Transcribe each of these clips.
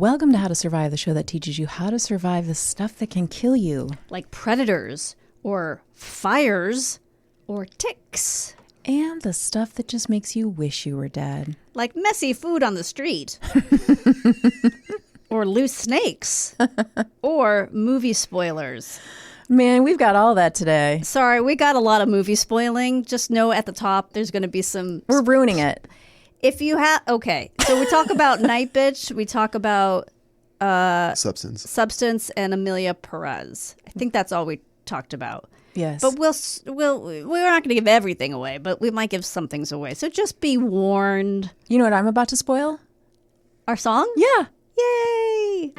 Welcome to How to Survive, the show that teaches you how to survive the stuff that can kill you. Like predators, or fires, or ticks. And the stuff that just makes you wish you were dead. Like messy food on the street. Or loose snakes. Or movie spoilers. Man, we've got all that today. Sorry, we got a lot of movie spoiling. Just know at the top there's going to be some... We're ruining it. If you have... Okay, so we talk about Night Bitch. We talk about... Substance and Amelia Perez. I think that's all we talked about. Yes. But we're not going to give everything away, but we might give some things away. So just be warned. You know what I'm about to spoil? Our song? Yeah. Yay!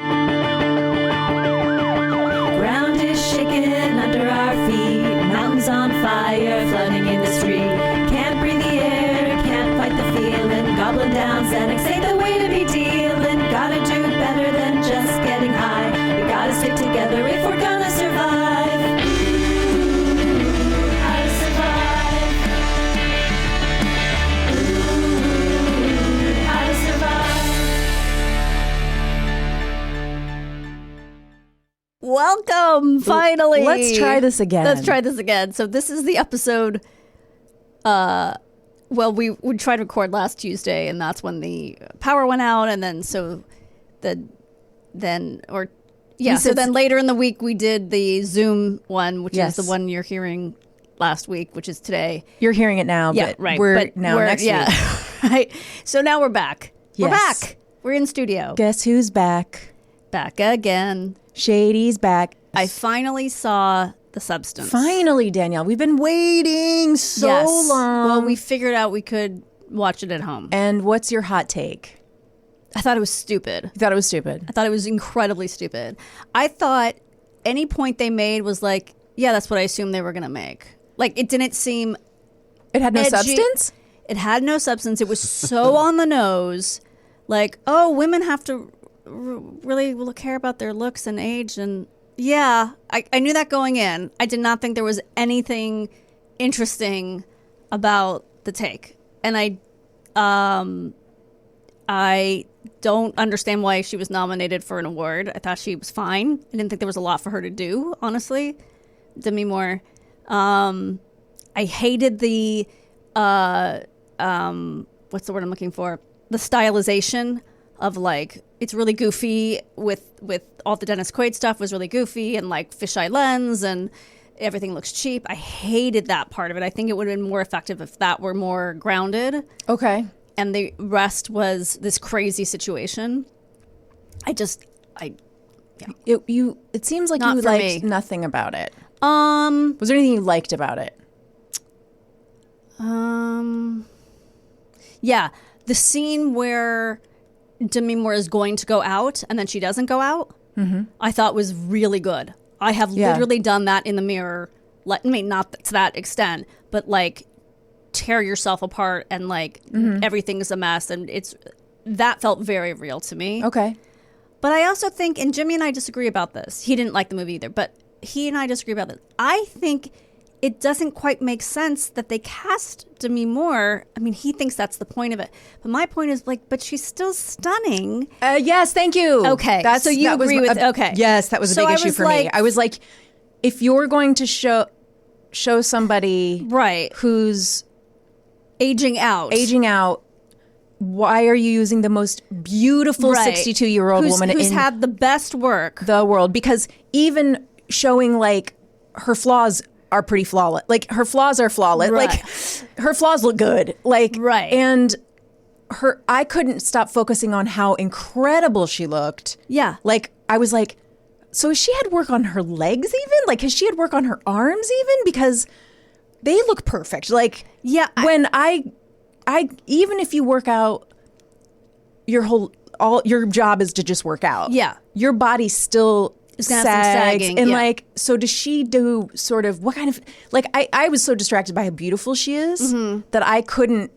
Ground is shaking under our feet. Mountains on fire, flooding in the street. Can't breathe the air, can't fight the feeling. Gobbling down Xanax ain't the way to be dealing. Gotta do better than just getting high. We gotta stick together if we're gonna survive. Ooh, how to survive. Ooh, how to survive. Welcome, finally. Let's try this again. So this is the episode. Well, we tried to record last Tuesday, and that's when the power went out, and then so then later in the week we did the Zoom one, which is the one you're hearing last week, which is today. You're hearing it now, Yeah, but right. we're next week. Right. So now we're back. Yes. We're back. We're in studio. Guess who's back? Back again. Shady's back. I finally saw The Substance. Finally, Danielle. We've been waiting so long. Well, we figured out we could watch it at home. And what's your hot take? I thought it was stupid. You thought it was stupid? I thought it was incredibly stupid. I thought any point they made was like, yeah, that's what I assumed they were going to make. Like, it didn't seem It had no edgy. substance? It had no substance. It was so on the nose. Like, oh, women have to really care about their looks and age. And yeah, I knew that going in. I did not think there was anything interesting about the take. And I don't understand why she was nominated for an award. I thought she was fine. I didn't think there was a lot for her to do, honestly. Demi Moore. I hated the what's the word I'm looking for? The stylization of, like, it's really goofy with all the Dennis Quaid stuff was really goofy, and like fisheye lens, and everything looks cheap. I hated that part of it. I think it would have been more effective if that were more grounded. Okay. And the rest was this crazy situation. It seems like Not you for liked me. nothing about it. Was there anything you liked about it? Yeah, the scene where Demi Moore is going to go out and then she doesn't go out, I thought was really good. I have literally done that in the mirror. Not to that extent, but like tear yourself apart and like everything's a mess, and that felt very real to me. Okay. But I also think, and Jimmy and I disagree about this. He didn't like the movie either, but he and I disagree about this. I think it doesn't quite make sense that they cast Demi Moore. I mean, he thinks that's the point of it. But my point is, like, but she's still stunning. Yes, thank you. Okay, so you agree with... Okay. Yes, that was a big issue for me. I was like, if you're going to show somebody who's... Aging out, why are you using the most beautiful 62-year-old woman who's in had the best work the world? Because even showing, like, her flaws are pretty flawless. Like, her flaws are flawless. Right. Like, her flaws look good. Like, and I couldn't stop focusing on how incredible she looked. Yeah. Like, I was like, so has she had work on her legs even? Like, has she had work on her arms even? Because they look perfect. Like, yeah, when I even if you work out, your job is to just work out. Yeah, your body still is gonna have some sagging. And yeah. like, so does she do sort of what kind of, like, I was so distracted by how beautiful she is that I couldn't.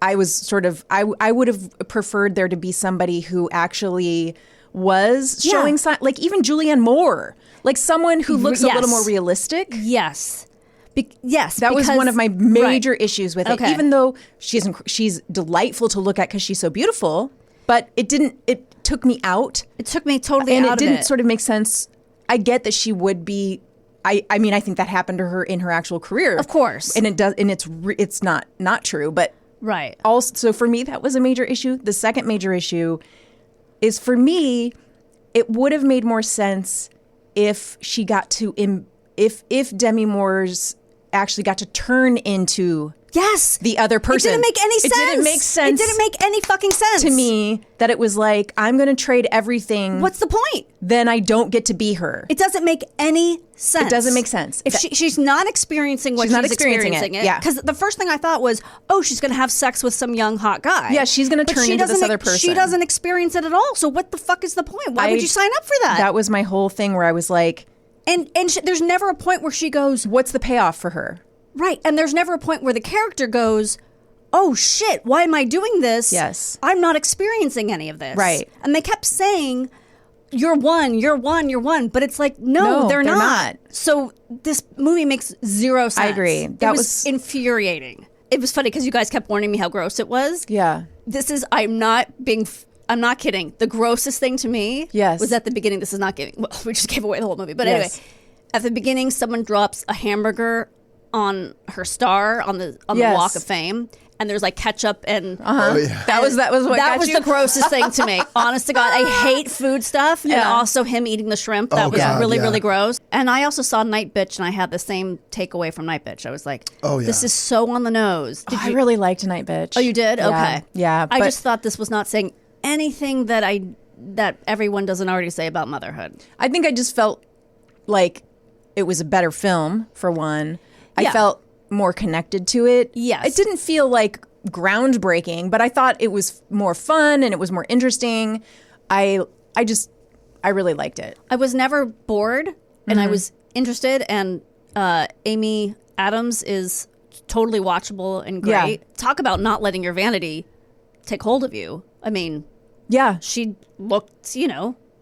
I was sort of I would have preferred there to be somebody who actually was showing sign, like even Julianne Moore, like someone who looks a little more realistic. Yes. That was one of my major issues with it. Even though she's delightful to look at because she's so beautiful, but it took me out. It took me totally And out it of didn't sort of make sense. I get that she would be. I mean, I think that happened to her in her actual career, Of course. and it does, and it's not true. But Right. also, so for me, that was a major issue. The second major issue is, for me, it would have made more sense if she got to if Demi Moore's actually got to turn into Yes. the other person. It didn't make any sense. It didn't make sense. It didn't make any fucking sense to me that it was like, I'm going to trade everything. What's the point? Then I don't get to be her. It doesn't make any sense. It doesn't make sense. If she's not experiencing what She's not experiencing experiencing it. Yeah. Because the first thing I thought was, oh, she's going to have sex with some young hot guy. Yeah, she's going to But turn she into this doesn't other person. She doesn't experience it at all. So what the fuck is the point? Why would you sign up for that? That was my whole thing, where I was like, and there's never a point where she goes, what's the payoff for her? right. And there's never a point where the character goes, oh shit, why am I doing this? Yes. I'm not experiencing any of this. Right. And they kept saying, you're one. But it's like, no, they're not. So this movie makes zero sense. I agree. It That was was infuriating. It was funny because you guys kept warning me how gross it was. Yeah. I'm not kidding. The grossest thing to me Yes. was at the beginning. This is not giving, well, we just gave away the whole movie. But Yes. anyway, at the beginning, someone drops a hamburger on her star on the Yes. Walk of Fame. And there's like ketchup and Oh, yeah. That was what that got was you? the grossest thing to me. Honest to God, I hate food stuff, and Yeah. also him eating the shrimp. That Oh, was God, really, yeah. really gross. And I also saw Night Bitch, and I had the same takeaway from Night Bitch. I was like, Oh, yeah. this is so on the nose. Did I you? really liked Night Bitch. Oh, you did? Yeah. Okay. Yeah. I but just thought this was not saying anything that everyone doesn't already say about motherhood. I think I just felt like it was a better film, for one. I Yeah. felt more connected to it. Yes. It didn't feel like groundbreaking, but I thought it was more fun and it was more interesting. I really liked it. I was never bored, and Mm-hmm. I was interested. And Amy Adams is totally watchable and great. Yeah. Talk about not letting your vanity take hold of you. I mean, Yeah. she looked,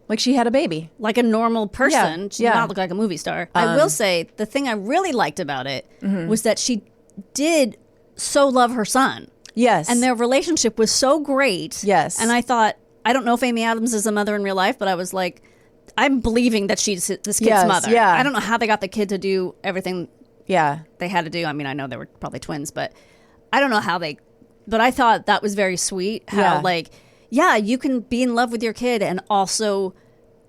Like she had a baby. like a normal person. Yeah, She yeah. did not look like a movie star. I will say the thing I really liked about it was that she did so love her son. Yes. And their relationship was so great. Yes. And I thought, I don't know if Amy Adams is a mother in real life, but I was like, I'm believing that she's this kid's Yes, mother. yeah. I don't know how they got the kid to do everything Yeah. they had to do. I mean, I know they were probably twins, but I don't know how but I thought that was very sweet. How Yeah. you can be in love with your kid and also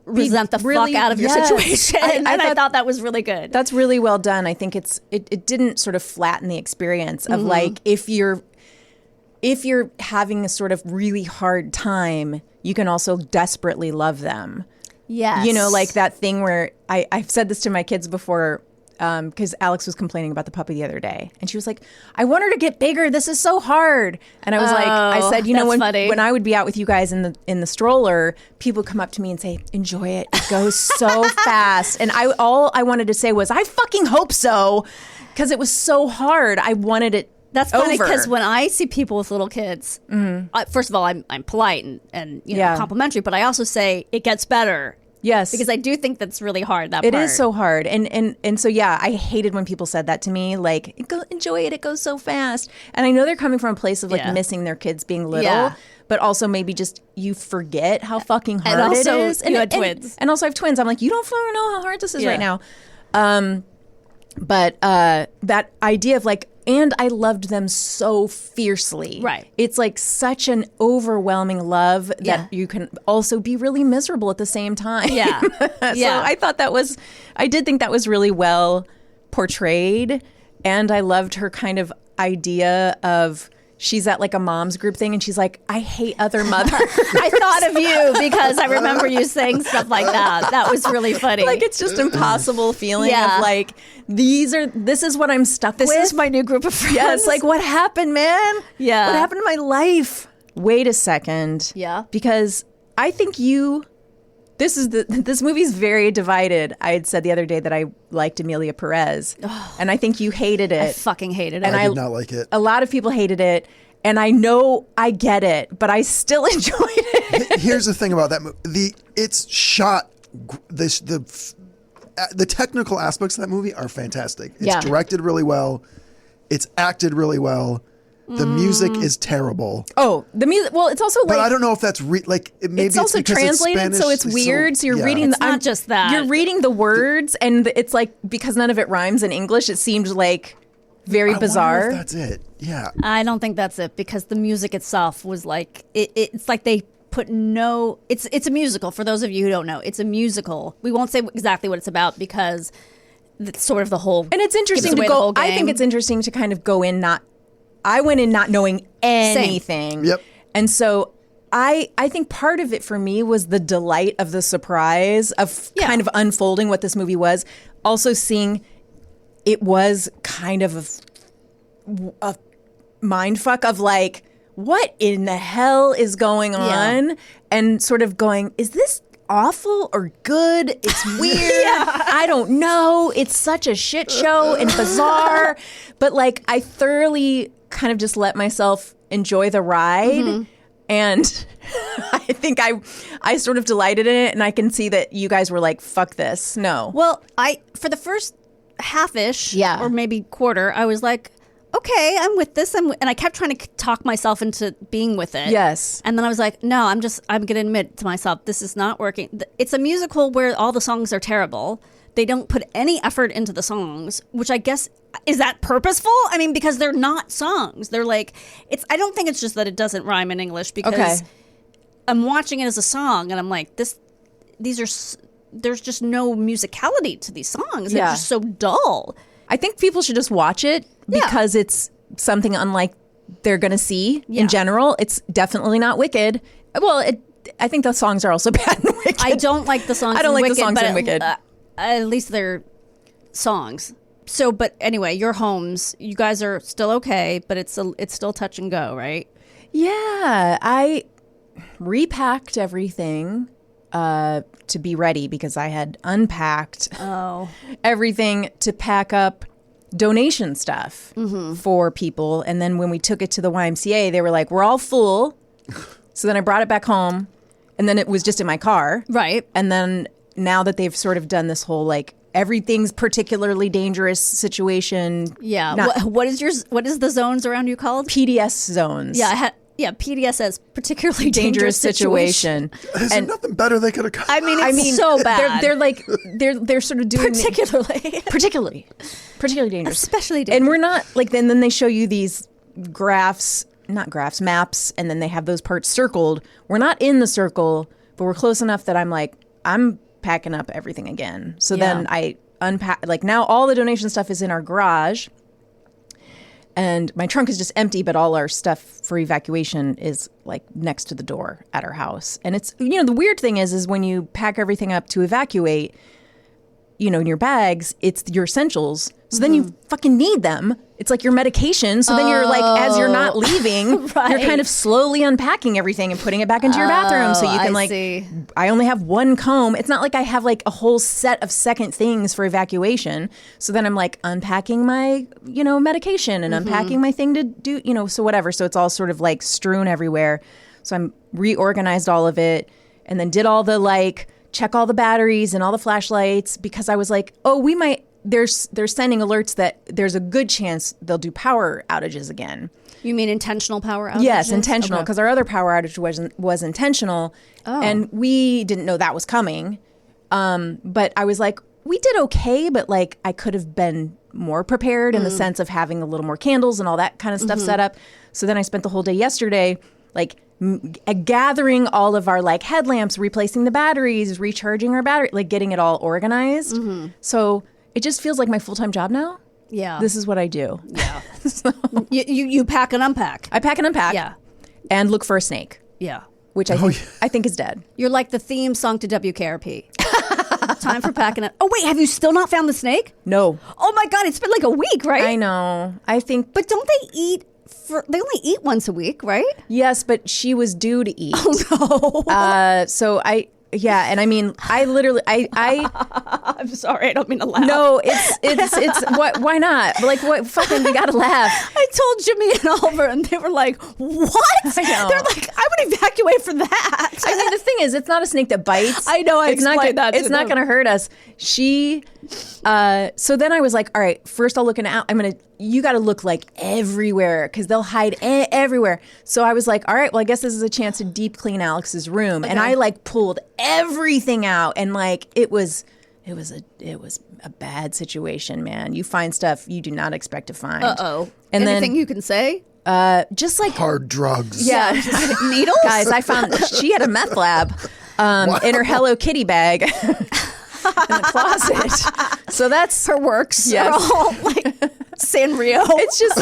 resent the really- fuck out of your yes. situation. I thought- thought that was really good. That's really well done. I think it didn't sort of flatten the experience of like, if you're having a sort of really hard time, you can also desperately love them. Yes. You know, like that thing where I've said this to my kids before, because Alex was complaining about the puppy the other day, and she was like, "I want her to get bigger. This is so hard." And I was like, I said, you know, that's funny. when I would be out with you guys in the stroller, people come up to me and say, "Enjoy it. It goes so fast." And all I wanted to say was, "I fucking hope so," because it was so hard. I wanted it. That's funny over. because when I see people with little kids, first of all, I'm polite and Yeah. complimentary, but I also say it gets better. Yes, Because I do think that's really hard. That it part. is so hard, and so yeah, I hated when people said that to me. Like, enjoy it; it goes so fast. And I know they're coming from a place of like Yeah. missing their kids being little, Yeah. but also maybe just you forget how fucking hard And also, it is. you had twins. and also I have twins. I'm like, you don't fucking know how hard this is Yeah. right now. But that idea of like, and I loved them so fiercely. Right. It's like such an overwhelming love that Yeah. you can also be really miserable at the same time. Yeah. So Yeah. I did think that was really well portrayed. And I loved her kind of idea of, she's at like a mom's group thing and she's like, I hate other mothers. I thought of you because I remember you saying stuff like that. That was really funny. Like, it's just impossible feeling Yeah. of like, this is what I'm stuck this with. is my new group of friends. Yeah, it's like, what happened, man? Yeah. What happened to my life? Wait a second. Yeah. Because I think this movie's very divided. I had said the other day that I liked Emilia Perez, and I think you hated it. I fucking hated it. And I did not like it. A lot of people hated it, and I know I get it, but I still enjoyed it. Here's the thing about that movie: it's shot. The technical aspects of that movie are fantastic. It's Yeah. directed really well. It's acted really well. The music is terrible. Oh, the music. Well, it's also But like I don't know if that's maybe it's also because translated, Spanish, so it's weird. So you're reading. It's not just that. You're reading the words, and it's like because none of it rhymes in English, it seemed like very bizarre. I wonder if that's it. Yeah. I don't think that's it because the music itself was like it's like they put no. It's a musical. For those of you who don't know, it's a musical. We won't say exactly what it's about because it's sort of the whole. And it's interesting to go. I think it's interesting to kind of go in not. I went in not knowing anything. Same. Yep. And so I think part of it for me was the delight of the surprise of kind of unfolding what this movie was. Also seeing it was kind of a mind fuck of like, what in the hell is going on? Yeah. And sort of going, is this awful or good? It's weird. I don't know. It's such a shit show and bizarre. But like, I thoroughly kind of just let myself enjoy the ride. And I think I sort of delighted in it. And I can see that you guys were like, fuck this. No. Well, for the first half-ish or maybe quarter, I was like, okay, I'm with this. And I kept trying to talk myself into being with it. Yes. And then I was like, no, I'm going to admit to myself, this is not working. It's a musical where all the songs are terrible. They don't put any effort into the songs, which I guess, is that purposeful? I mean, because they're not songs. They're like, I don't think it's just that it doesn't rhyme in English because I'm watching it as a song and I'm like, there's just no musicality to these songs. They're just so dull. I think people should just watch it because it's something unlike they're going to see in general. It's definitely not Wicked. Well, I think the songs are also bad in Wicked. I don't like the songs. I don't like Wicked, the songs in Wicked. At least they're songs. So, but anyway, your homes, you guys are still okay, but it's still touch and go, right? Yeah, I repacked everything to be ready because I had unpacked everything to pack up donation stuff for people. And then when we took it to the YMCA, they were like, we're all full. So then I brought it back home and then it was just in my car. Right. And then now that they've sort of done this whole like everything's particularly dangerous situation. Yeah. What is the zones around you called? PDS zones. Yeah, PDS says particularly dangerous situation. There's nothing better they could have come. I mean, so bad. They're sort of doing particularly dangerous, especially dangerous. And we're not like then they show you these maps, and then they have those parts circled. We're not in the circle, but we're close enough that I'm packing up everything again. So then I unpack. Like now, all the donation stuff is in our garage. And my trunk is just empty, but all our stuff for evacuation is like next to the door at our house. And it's, the weird thing is when you pack everything up to evacuate, in your bags, it's your essentials. So then you fucking need them. It's like your medication. So then you're like, as you're not leaving, right. You're kind of slowly unpacking everything and putting it back into your bathroom. So you can I only have one comb. It's not like I have like a whole set of second things for evacuation. So then I'm like unpacking my, medication and unpacking my thing to do, so whatever. So it's all sort of like strewn everywhere. So I'm reorganized all of it and then did all the like, check all the batteries and all the flashlights because I was like, they're sending alerts that there's a good chance they'll do power outages again. You mean intentional power outages? Yes, intentional, because our other power outage was intentional, and we didn't know that was coming. But I was like, we did okay, but like I could have been more prepared in the sense of having a little more candles and all that kind of stuff set up. So then I spent the whole day yesterday like gathering all of our like headlamps, replacing the batteries, recharging our battery, like getting it all organized. So it just feels like my full-time job now. Yeah. This is what I do. Yeah. So. You pack and unpack. I pack and unpack. Yeah. And look for a snake. Yeah. Which I think is dead. You're like the theme song to WKRP. Time for packing it. Oh, wait, have you still not found the snake? No. Oh my God, it's been like a week, right? I know. I think. But don't they eat? They only eat once a week, right? Yes, but she was due to eat. Oh no! So and I mean, I literally, I'm sorry, I don't mean to laugh. No, it's what? Why not? Like, what? Fucking, we gotta laugh. I told Jimmy and Oliver, and they were like, "What?" I know. They're like, "I would evacuate for that." I mean, the thing is, it's not a snake that bites. I know. It's not going to hurt us. So then I was like, all right, first I'll look I'm going to you got to look like everywhere because they'll hide everywhere. So I was like, all right, well, I guess this is a chance to deep clean Alex's room. And I like pulled everything out, and like it was a bad situation, man. You find stuff you do not expect to find. And anything then you can say? just like Hard drugs. yeah, Needles? guys, I found she had a meth lab in her Hello Kitty bag in the closet. So that's Her works Yes. are all like Sanrio. it's just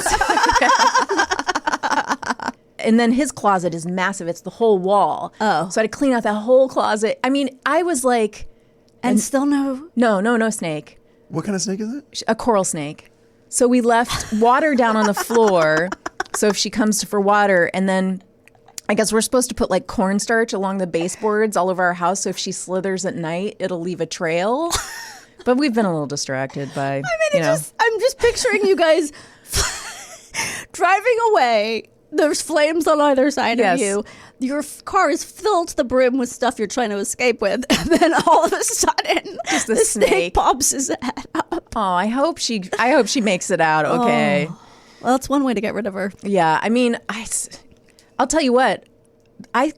and then his closet is massive. It's the whole wall. Oh. So I had to clean out that whole closet. I mean, I was like, and still no. no snake. What kind of snake is it? A coral snake. So we left water down on the floor. So if she comes for water, and then I guess we're supposed to put like cornstarch along the baseboards all over our house. So if she slithers at night, it'll leave a trail. But we've been a little distracted by, I'm just picturing you guys driving away. There's flames on either side Yes. of you. Your car is filled to the brim with stuff you're trying to escape with, and then all of a sudden, Just the the snake snake. pops his head up. Oh, I hope she makes it out. Okay. Well, that's one way to get rid of her. Yeah. I mean, I'll tell you what, I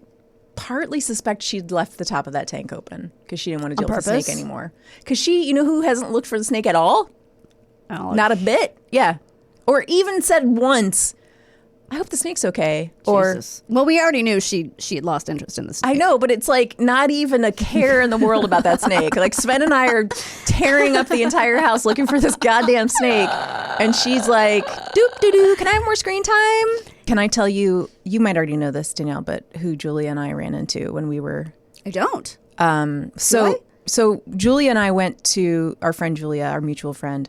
partly suspect she'd left the top of that tank open because she didn't want to deal with the purpose? snake anymore. Because she, who hasn't looked for the snake at all? Alex. Not a bit. Yeah. Or even said once, I hope the snake's okay. Or Jesus. Well, we already knew she had lost interest in the snake. I know, but it's like not even a care in the world about that snake. Like Sven and I are tearing up the entire house looking for this goddamn snake. And she's like, doop doo doo, can I have more screen time? Can I tell you, you might already know this, Danielle, but who Julia and I ran into when we were I don't. So Julia and I went to, our friend Julia, our mutual friend,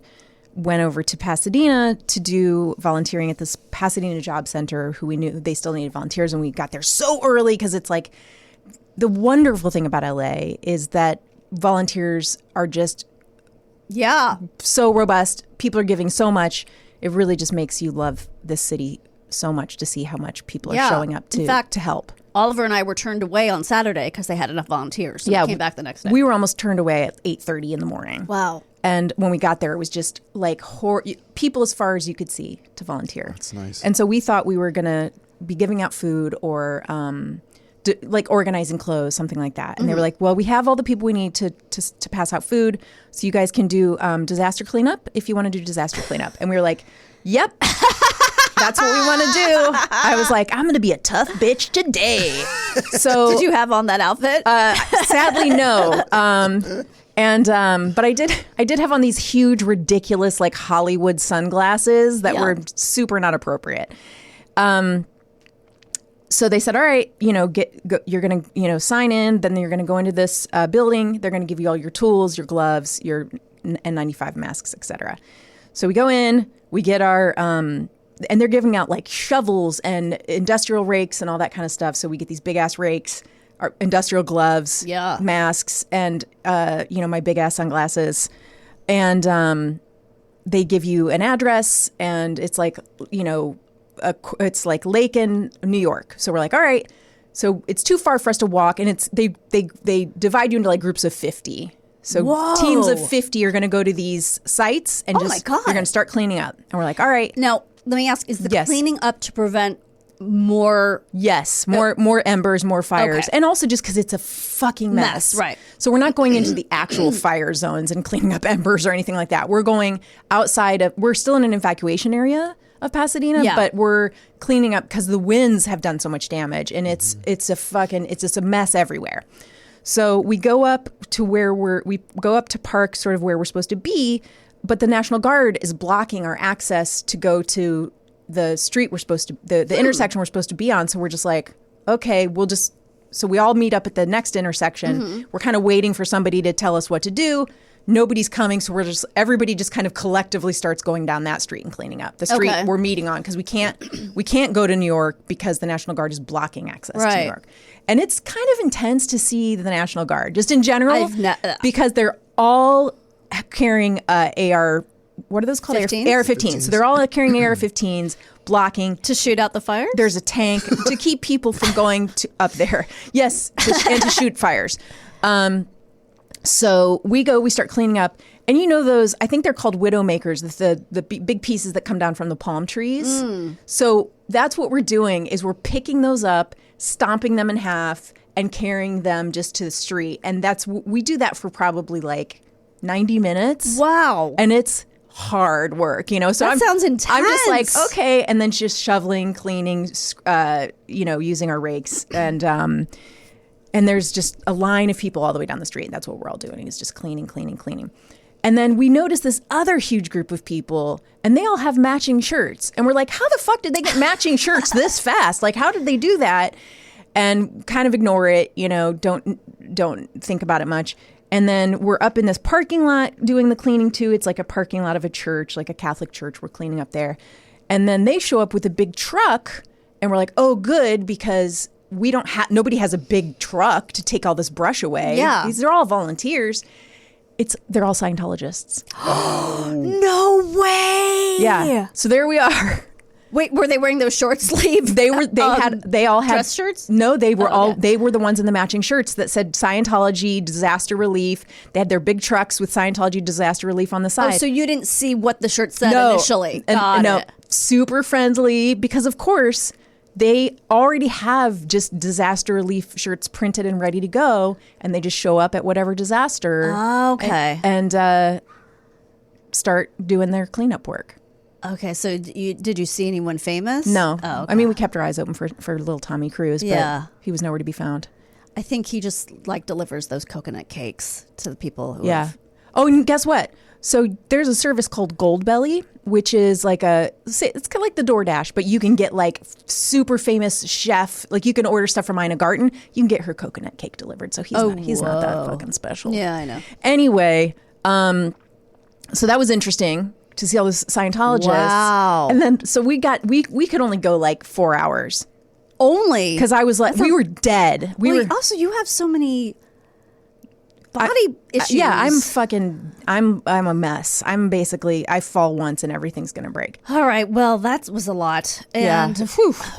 went over to Pasadena to do volunteering at this Pasadena Job Center, who we knew they still needed volunteers, and we got there so early because it's like the wonderful thing about LA is that volunteers are just Yeah. so robust. People are giving so much. It really just makes you love this city so much to see how much people are Yeah. showing up In fact, to help. Oliver and I were turned away on Saturday because they had enough volunteers. So we came back the next day. We were almost turned away at 8:30 in the morning. Wow. And when we got there, it was just like people as far as you could see to volunteer. That's nice. And so we thought we were going to be giving out food or like organizing clothes, something like that. And they were like, well, we have all the people we need to pass out food. So you guys can do disaster cleanup if you want to do disaster cleanup. And we were like, yep. That's what we want to do. I was like, I'm going to be a tough bitch today. So Did you have on that outfit? sadly, no. But I did have on these huge, ridiculous, like Hollywood sunglasses that were super not appropriate. So they said, all right, you're going to, sign in. Then you're going to go into this building. They're going to give you all your tools, your gloves, your N95 masks, etc. So we go in, we get our, and they're giving out like shovels and industrial rakes and all that kind of stuff. So we get these big ass rakes, our industrial gloves, masks, and, my big ass sunglasses. And they give you an address, and it's like, it's like Lake in New York. So we're like, all right. So it's too far for us to walk, and they divide you into like groups of 50. So teams of 50 are going to go to these sites, and my God. you're going to start cleaning up. And we're like, all right. Now, let me ask, is the Yes. cleaning up to prevent more... Yes, more embers, more fires. Okay. And also just because it's a fucking mess. Right. So we're not going into the actual fire zones and cleaning up embers or anything like that. We're going outside of, we're still in an evacuation area of Pasadena, but we're cleaning up because the winds have done so much damage, and it's just a mess everywhere. So we go up to we go up to park sort of where we're supposed to be, but the National Guard is blocking our access to go to the street we're supposed to, the intersection we're supposed to be on. So we're just like, okay, so we all meet up at the next intersection. We're kind of waiting for somebody to tell us what to do. Nobody's coming, so everybody just kind of collectively starts going down that street and cleaning up the street we're meeting on, because we can't go to New York because the National Guard is blocking access to New York. And it's kind of intense to see the National Guard just in general, because they're all carrying AR. What are those called? 15s? AR-15s. So they're all carrying AR-15s, blocking. To shoot out the fires? There's a tank to keep people from going up there. Yes, and to shoot fires. So we start cleaning up, And you know those, I think they're called widowmakers, the big pieces that come down from the palm trees. So that's what we're doing is we're picking those up, stomping them in half, and carrying them just to the street. And we do that for probably like 90 minutes. Wow. And it's hard work, you know. So That sounds intense. I'm just like, okay, and then just shoveling, cleaning, using our rakes, and there's just a line of people all the way down the street. And that's what we're all doing is just cleaning. And then we notice this other huge group of people, and they all have matching shirts, and we're like, how the fuck did they get matching shirts this fast? Like, how did they do that? And kind of ignore it, you know, don't think about it much. And then we're up in this parking lot doing the cleaning too. It's like a parking lot of a church, like a Catholic church. We're cleaning up there. And then they show up with a big truck and we're like, oh, good, because nobody has a big truck to take all this brush away. Yeah. They're all volunteers. They're all Scientologists. No way. Yeah. So there we are. Wait, were they wearing those short sleeve? They all had dress shirts? No, they were they were the ones in the matching shirts that said Scientology disaster relief. They had their big trucks with Scientology disaster relief on the side. Oh, so you didn't see what the shirt said initially. Got it. Super friendly because of course they already have just disaster relief shirts printed and ready to go, and they just show up at whatever disaster. Okay. And start doing their cleanup work. Okay, so did you see anyone famous? No. Oh, okay. I mean, we kept our eyes open for little Tommy Cruise, Yeah. but he was nowhere to be found. I think he just like delivers those coconut cakes to the people who Yeah. Oh, and guess what? So there's a service called Goldbelly, which is like it's kind of like the DoorDash, but you can get like super famous chef, like you can order stuff from Ina Garten. You can get her coconut cake delivered. So he's not that fucking special. Yeah, I know. Anyway, so that was interesting to see all this Scientologists. Wow. And then so we could only go like 4 hours. Only Because I was like, we were dead. Also, you have so many body issues. Yeah, I'm a mess. I fall once and everything's going to break. All right, well, that was a lot. And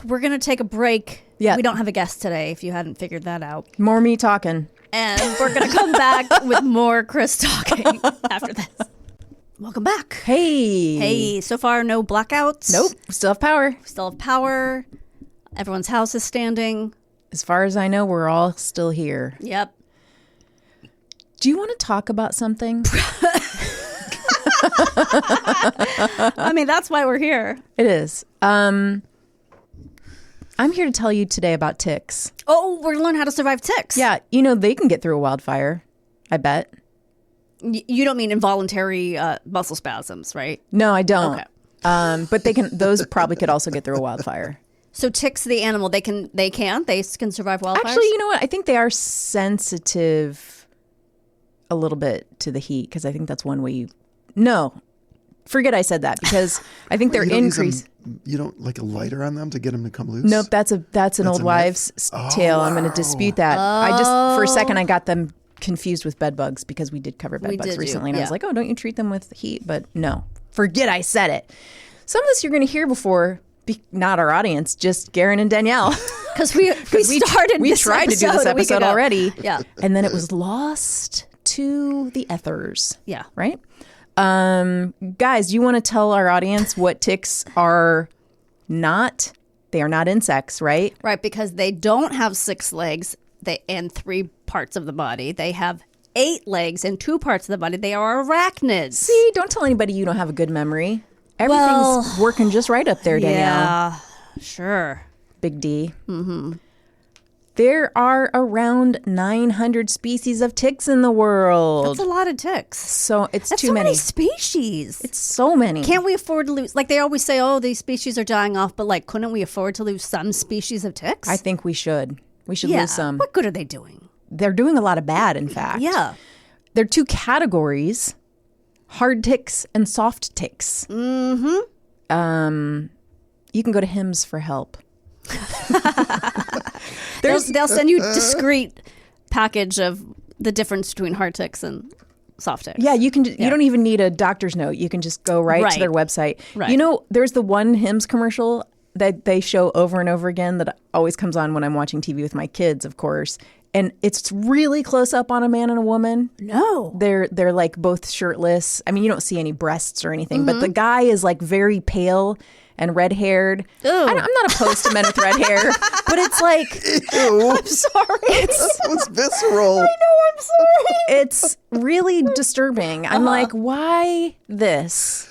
we're going to take a break. Yeah. We don't have a guest today, if you hadn't figured that out. More me talking. And we're going to come back with more Chris talking after this. Welcome back. Hey. Hey, so far no blackouts. Nope. Still have power. Still have power. Everyone's house is standing. As far as I know, we're all still here. Yep. Do you want to talk about something? I mean, that's why we're here. It is. I'm here to tell you today about ticks. Oh, we're going to learn how to survive ticks. Yeah, they can get through a wildfire, I bet. You don't mean involuntary muscle spasms, right? No, I don't. Okay. But those probably could also get through a wildfire. So ticks, the animal, they can survive wildfires? Actually, you know what? I think they are sensitive a little bit to the heat because I think that's one way No, forget I said that because I think they're increased. You don't like a lighter on them to get them to come loose? Nope, that's an old wives' tale. I'm going to dispute that. I just for a second I got them confused with bed bugs because we did cover bed bugs recently, and I was like, oh, don't you treat them with heat? But no, forget I said it. Some of this you're going to hear before. Not our audience, just Garen and Danielle. Because we tried to do this episode already. Yeah. And then it was lost to the ethers. Yeah. Right? Guys, you want to tell our audience what ticks are not? They are not insects, right? Right, because they don't have 6 legs and 3 parts of the body. They have 8 legs and 2 parts of the body. They are arachnids. See, don't tell anybody you don't have a good memory. Everything's working just right up there, Danielle. Yeah, sure. Big D. There are around 900 species of ticks in the world. That's a lot of ticks. So it's That's too so many. many species. It's so many. Can't we afford to lose? Like they always say, oh, these species are dying off, but like, couldn't we afford to lose some species of ticks? I think we should. We should lose some. What good are they doing? They're doing a lot of bad, in fact. Yeah. There are 2 categories. Hard ticks and soft ticks. You can go to Hims for help. They'll send you a discreet package of the difference between hard ticks and soft ticks. Yeah, you can. You don't even need a doctor's note. You can just go right to their website. Right. You know, there's the one Hims commercial that they show over and over again that always comes on when I'm watching TV with my kids, of course. and it's really close up on a man and a woman. No. They're like both shirtless. I mean, you don't see any breasts or anything, but the guy is like very pale and red haired. I'm not opposed to men with red hair, but it's like, Ew. I'm sorry. It's visceral. I know, I'm sorry. It's really disturbing. I'm like, why this?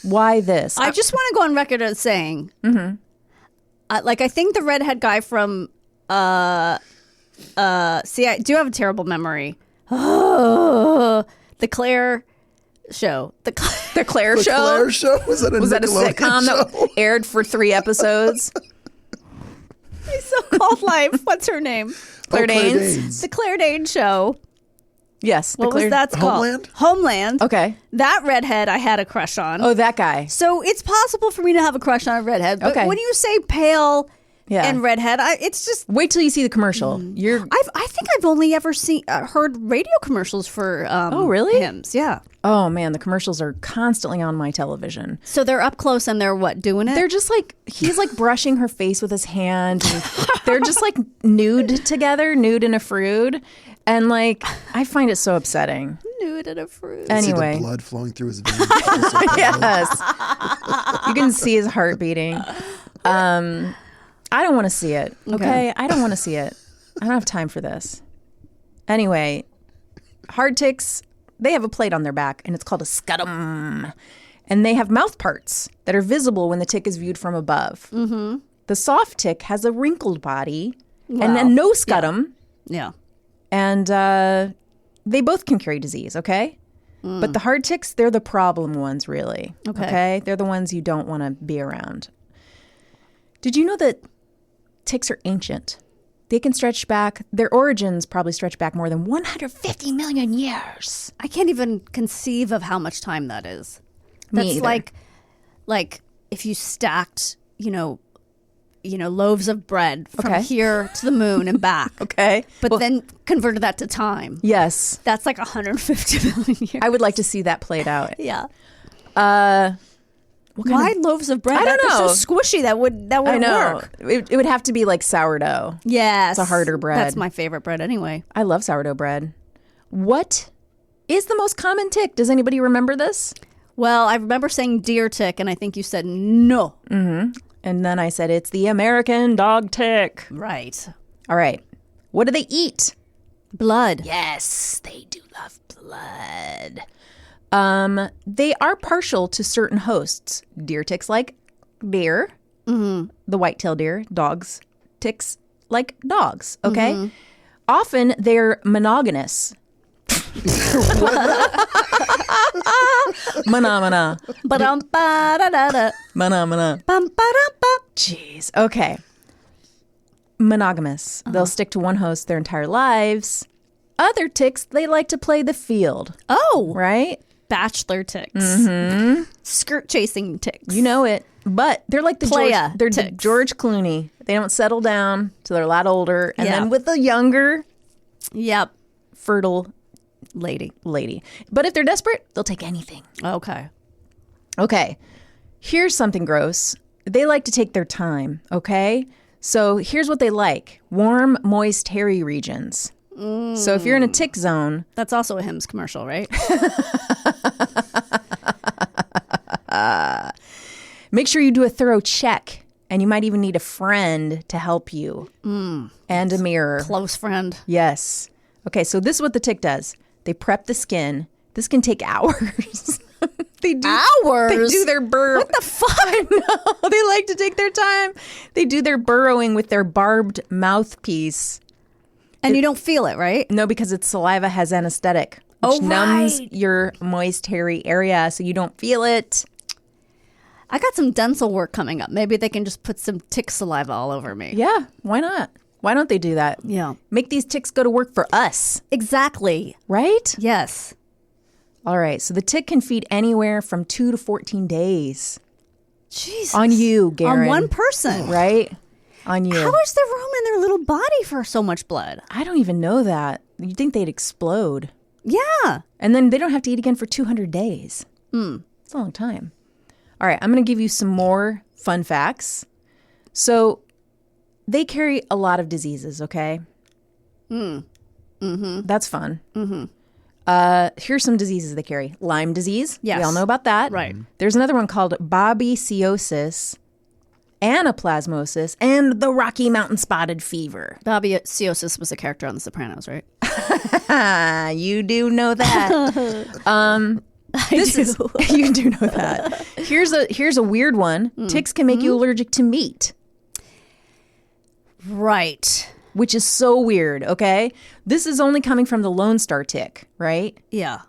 Why this? I just want to go on record as saying, I think the redhead guy from, see, I do have a terrible memory. The Claire show. The Claire The show? Claire show? Was that a sitcom show? that aired for 3 episodes? So-called life. What's her name? Claire Claire Danes? Danes. The Claire Danes show. Yes. What was that called? Homeland? Homeland. Okay. That redhead I had a crush on. Oh, that guy. So it's possible for me to have a crush on a redhead. But Okay. when you say pale Yeah. and redhead, it's just... Wait till you see the commercial. You're I think I've only ever heard radio commercials for really? hymns. Yeah. Oh man, the commercials are constantly on my television. So they're up close and they're what, doing it? They're just like, he's like brushing her face with his hand. And they're just like nude together, nude in a frood. And like, I find it so upsetting. nude and a fruit. Anyway. See the blood flowing through his veins. Yes. You can see his heart beating. I don't want to see it. Okay? I don't want to see it. I don't have time for this. Anyway, hard ticks, they have a plate on their back and it's called a scutum. And they have mouth parts that are visible when the tick is viewed from above. Mm-hmm. The soft tick has a wrinkled body and then no scutum. Yeah. And they both can carry disease, okay? But the hard ticks, they're the problem ones, really. Okay? They're the ones you don't want to be around. Did you know that ticks are ancient? They can stretch back, their origins probably stretch back more than 150 million years. I can't even conceive of how much time that is. Me That's either. like if you stacked, loaves of bread from Okay. here to the moon and back. Okay? But then converted that to time. Yes. That's like 150 million years. I would like to see that played out. Yeah. What kind Why of- loaves of bread? I don't That's know. so squishy. That would I know. work. It would have to be like sourdough. Yes. It's a harder bread. That's my favorite bread anyway. I love sourdough bread. What is the most common tick? Does anybody remember this? Well, I remember saying deer tick, and I think you said no. And then I said, it's the American dog tick. Right. All right. What do they eat? Blood. Yes, they do love blood. They are partial to certain hosts. Deer ticks like deer, the white-tailed deer, dogs, ticks like dogs, okay? Often they're monogamous. Mana. Ba-dum-ba-da-da-da. Mana. Bum-ba-dum-ba. Jeez. Okay. Monogamous. They'll stick to one host their entire lives. Other ticks, they like to play the field, Oh, right? bachelor ticks. Skirt chasing ticks. You know it. But they're like the Playa George, they're the ticks. George Clooney. They don't settle down till they're a lot older. And Yeah. then with a younger, Yep. fertile Lady. lady. But if they're desperate, they'll take anything. Okay. Okay. Here's something gross. They like to take their time, okay? So here's what they like. Warm, moist, hairy regions. So if you're in a tick zone, That's also a Hims commercial, right? make sure you do a thorough check. And you might even need a friend to help you. And a mirror. Close friend. Yes. Okay, so this is what the tick does. They prep the skin. This can take hours. They do Hours? They do their burrow. What the fuck? I know. They like to take their time. They do their burrowing with their barbed mouthpiece. And you don't feel it, right? No, because its saliva has anesthetic, which Oh, numbs right. your moist, hairy area, so you don't feel it. I got some dental work coming up. Maybe they can just put some tick saliva all over me. Yeah, why not? Why don't they do that? Yeah. Make these ticks go to work for us, Exactly. right? Yes. All right, so the tick can feed anywhere from 2 to 14 days Jesus. on you, Garen. On one person. Right? On you. How is there room in their little body for so much blood? I don't even know that. You'd think they'd explode. Yeah. And then they don't have to eat again for 200 days. It's a long time. All right, I'm going to give you some more fun facts. So they carry a lot of diseases, okay? That's fun. Here's some diseases they carry. Lyme disease. Yes. We all know about that. Right. There's another one called babesiosis, anaplasmosis, and the Rocky Mountain spotted fever. Babesiosis was a character on The Sopranos, right? You do know that. You do know that. Here's a weird one. Ticks can make you allergic to meat, Right. which is so weird. Okay, this is only coming from the Lone Star tick, right? Yeah.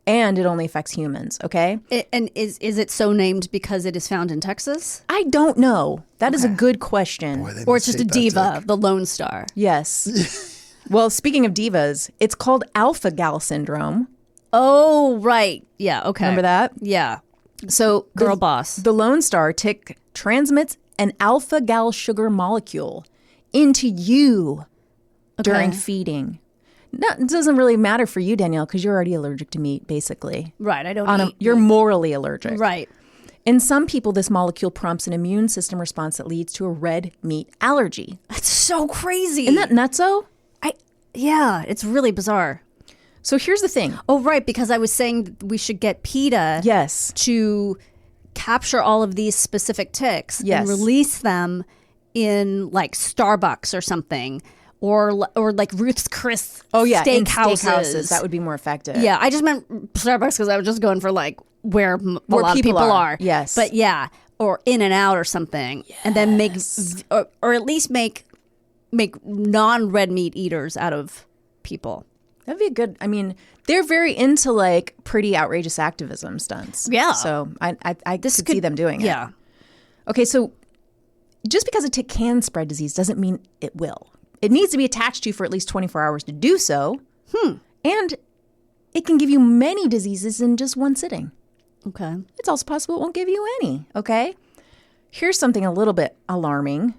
And it only affects humans. Okay, And is it so named because it is found in Texas? I don't know. That is a good question. Boy, they Or must it's just a hate that diva, tick. the Lone Star? Yes. Well, speaking of divas, it's called alpha gal syndrome. Oh, right. Yeah, okay. Remember that? Yeah. So Girl boss. The Lone Star tick transmits an alpha gal sugar molecule into you during feeding. No, it doesn't really matter for you, Danielle, because you're already allergic to meat, basically. Right, I don't eat You're morally allergic. Right. In some people, this molecule prompts an immune system response that leads to a red meat allergy. That's so crazy. Isn't that nutso? Yeah, it's really bizarre. So here's the thing. Oh, right, because I was saying that we should get PETA Yes. to capture all of these specific ticks Yes. and release them in like Starbucks or something, or like Ruth's Chris Oh, yeah. in steakhouses. That would be more effective. Yeah, I just meant Starbucks because I was just going for like where a lot of people people are. are. Yes. But yeah, or In and Out or something, and then make or at least make non-red meat eaters out of people. That'd be a good. I mean, they're very into like pretty outrageous activism stunts. Yeah. So I could see them doing it. Yeah. Okay, so just because a tick can spread disease doesn't mean it will. It needs to be attached to you for at least 24 hours to do so. And it can give you many diseases in just one sitting. Okay. It's also possible it won't give you any. Okay. Here's something a little bit alarming.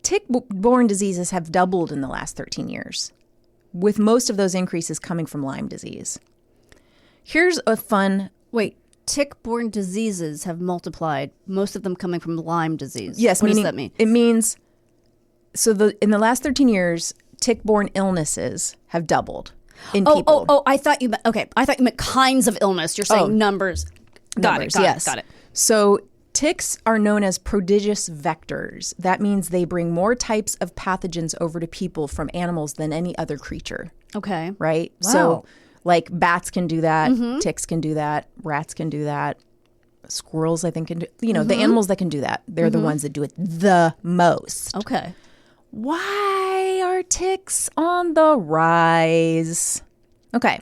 Tick-borne diseases have doubled in the last 13 years, with most of those increases coming from Lyme disease. Here's a fun... Wait, tick-borne diseases have multiplied, most of them coming from Lyme disease. Yes, What meaning, does that mean? It means... So in the last 13 years, tick-borne illnesses have doubled in people. Oh, I thought you meant, okay, I thought you meant kinds of illness. You're saying numbers. Got Numbers, it, yes. got it. So ticks are known as prodigious vectors. That means they bring more types of pathogens over to people from animals than any other creature, Okay. right? Wow. So like bats can do that, ticks can do that, rats can do that, squirrels I think can do, the animals that can do that. They're the ones that do it the most. Okay. Why are ticks on the rise? Okay.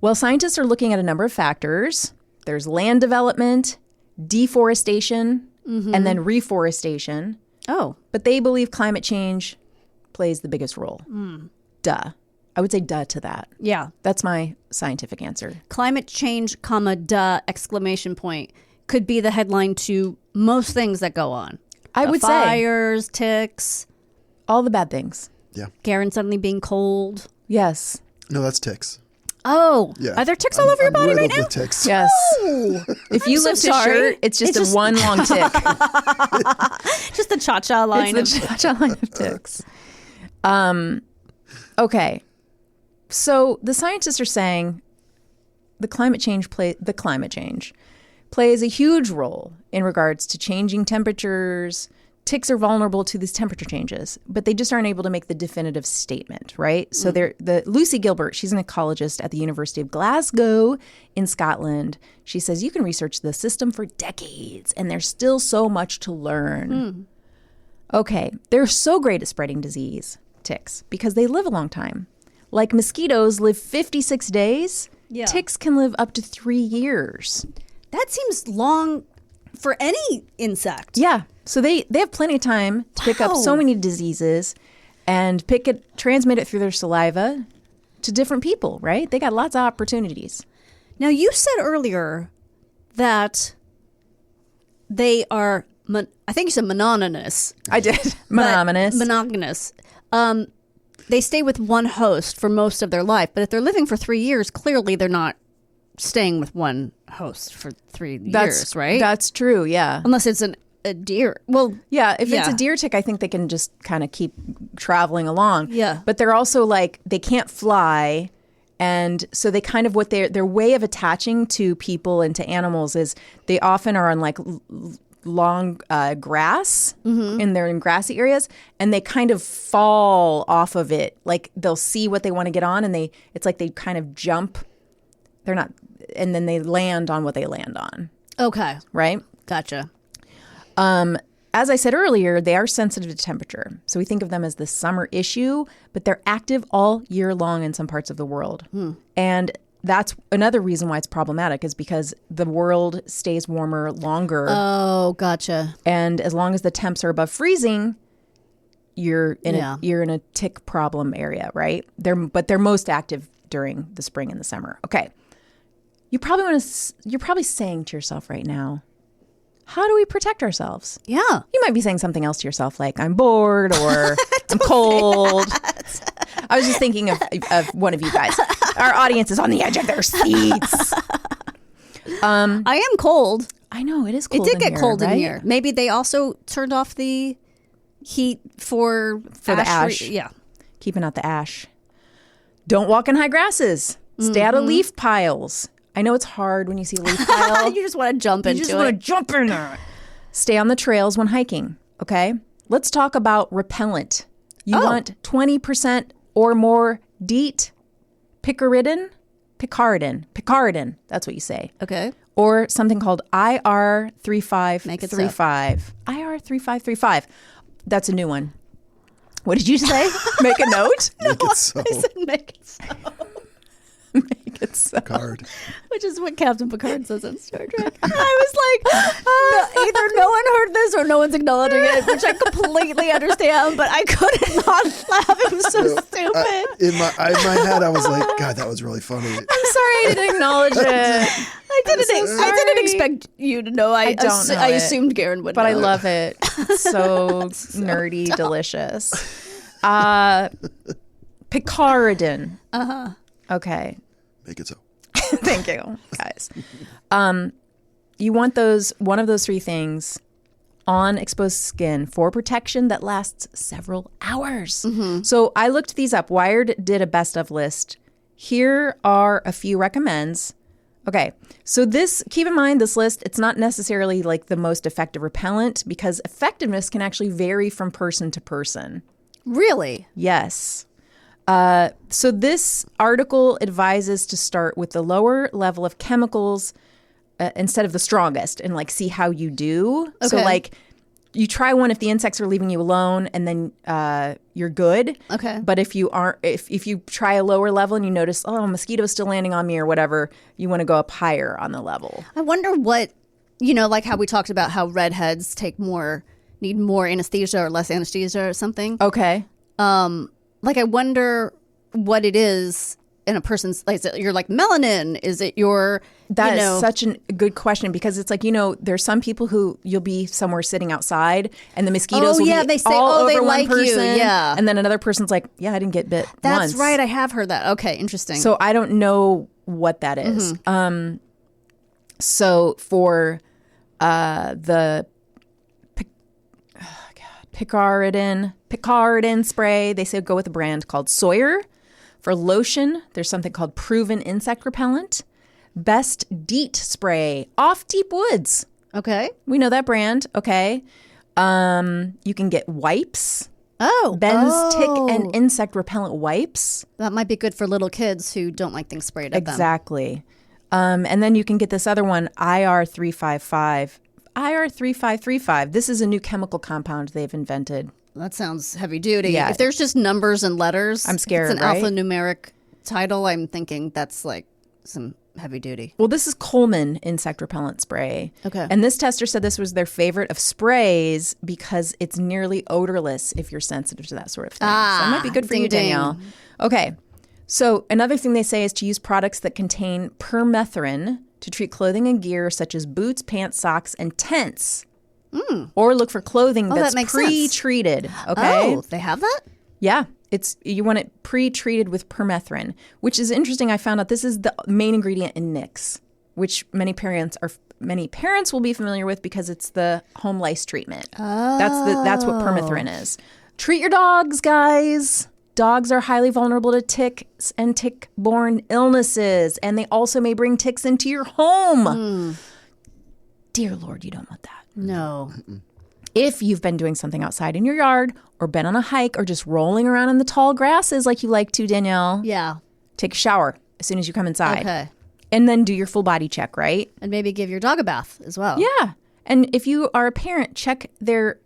Well, scientists are looking at a number of factors. There's land development, deforestation, and then reforestation. Oh. But they believe climate change plays the biggest role. Duh. I would say duh to that. Yeah. That's my scientific answer. Climate change, comma, duh, exclamation point could be the headline to most things that go on. I would say fires, ticks, all the bad things. Yeah. Garen suddenly being cold. Yes. No, that's ticks. Oh, Yeah. are there ticks all over your body right riddled now? with ticks. Yes. Oh, If you so lift sorry. a shirt, it's just one long tick. just the cha-cha line. It's the cha-cha line of ticks. Okay. So the scientists are saying the climate change plays a huge role in regards to changing temperatures. Ticks are vulnerable to these temperature changes, but they just aren't able to make the definitive statement, right? So Lucy Gilbert, she's an ecologist at the University of Glasgow in Scotland. She says you can research the system for decades and there's still so much to learn. Okay, they're so great at spreading disease, ticks, because they live a long time. Like mosquitoes live 56 days, ticks can live up to 3 years. That seems long for any insect. Yeah. So they have plenty of time to pick up so many diseases and transmit it through their saliva to different people, right? They got lots of opportunities. Now, you said earlier that they are, I think you said monogamous. I did. Monogamous. Monogamous. They stay with one host for most of their life, but if they're living for 3 years, clearly they're not staying with one host for 3 years, right? That's true, yeah. Unless it's an a deer. Well, Yeah, if it's Yeah. a deer tick, I think they can just kind of keep traveling along. Yeah. But they're also like, they can't fly. And so they kind of, what their way of attaching to people and to animals is they often are on like long grass in grassy areas, and they kind of fall off of it. Like they'll see what they want to get on, and it's like they kind of jump. They're not, and then they land on what they land on. okay. Right? Gotcha. As I said earlier, they are sensitive to temperature. So we think of them as the summer issue, but they're active all year long in some parts of the world. And that's another reason why it's problematic, is because the world stays warmer longer. Oh, gotcha. And as long as the temps are above freezing, you're in Yeah. you're in a tick problem area, right? They're most active during the spring and the summer. Okay. You're probably saying to yourself right now, how do we protect ourselves? Yeah. You might be saying something else to yourself, like I'm bored or I'm cold. I was just thinking of one of you guys. Our audience is on the edge of their seats. I am cold. I know, it is It cold did in get here, cold in right? here. Maybe they also turned off the heat for the ash. Yeah. Keeping out the ash. Don't walk in high grasses. Stay out of leaf piles. I know it's hard when you see a leaf pile. You just want to jump into just it. want to jump in there. Stay on the trails when hiking, okay? Let's talk about repellent. You want 20% or more DEET, picaridin, that's what you say. Okay. Or something called Make it so. IR3535. IR3535. That's a new one. What did you say? Make a note? Make it so. I said make it so. Make it so. Card. Which is what Captain Picard says in Star Trek. I was like, either no one heard this or no one's acknowledging it, which I completely understand, but I couldn't not laugh. It was so stupid. In my head, I was like, God, that was really funny. I'm sorry I didn't acknowledge it. I didn't expect you to know. I don't know I it. assumed Garen would But I know. love it. It's so nerdy, delicious. Picaridin. Okay. Make it so. Thank you, guys. You want one of those three things on exposed skin for protection that lasts several hours. So I looked these up. Wired did a best of list. Here are a few recommends. Okay, so keep in mind this list, it's not necessarily like the most effective repellent, because effectiveness can actually vary from person to person. Really? Yes. So this article advises to start with the lower level of chemicals instead of the strongest, and like see how you do. So Okay. like you try one if the insects are leaving you alone, and then you're good. Okay. But if you aren't, if you try a lower level and you notice, oh, a mosquito's still landing on me or whatever, you want to go up higher on the level. I wonder what, like how we talked about how redheads need more anesthesia or less anesthesia or something. Okay. Like I wonder what it is in a person's, like, is it your like melanin? Is it your, That is such a good question, because it's like, there's some people who you'll be somewhere sitting outside and the mosquitoes will be they say, all they over like one you. person. Yeah. And then another person's like, yeah, I didn't get bit That's once. right. I have heard that. Okay. Interesting. So I don't know what that is. So for the picaridin spray, they say go with a brand called Sawyer. For lotion, there's something called Proven Insect Repellent. Best DEET spray, Off Deep Woods. okay. We know that brand. Okay. You can get wipes. Oh. Ben's tick and insect repellent wipes. That might be good for little kids who don't like things sprayed at them. Exactly. And then you can get this other one, IR3535. IR3535. This is a new chemical compound they've invented. That sounds heavy duty. Yeah. If there's just numbers and letters, I'm scared, if it's an right? alphanumeric title, I'm thinking that's like some heavy duty. Well, this is Coleman insect repellent spray. Okay. And this tester said this was their favorite of sprays because it's nearly odorless if you're sensitive to that sort of thing. So that might be good for ding, you, ding. Danielle. Okay. So another thing they say is to use products that contain permethrin to treat clothing and gear such as boots, pants, socks, and tents. Or look for clothing that's that makes sense. pre-treated. Okay. Oh, they have that? Yeah. You want it pre-treated with permethrin, which is interesting. I found out this is the main ingredient in Nix, which many parents are many parents will be familiar with because it's the home lice treatment. That's what permethrin is. Treat your dogs, guys. Dogs are highly vulnerable to ticks and tick-borne illnesses, and they also may bring ticks into your home. Dear Lord, you don't want that. No. If you've been doing something outside in your yard or been on a hike or just rolling around in the tall grasses like you like to, Danielle, Yeah. take a shower as soon as you come inside. Okay. And then do your full body check, right? And maybe give your dog a bath as well. Yeah. And if you are a parent, check your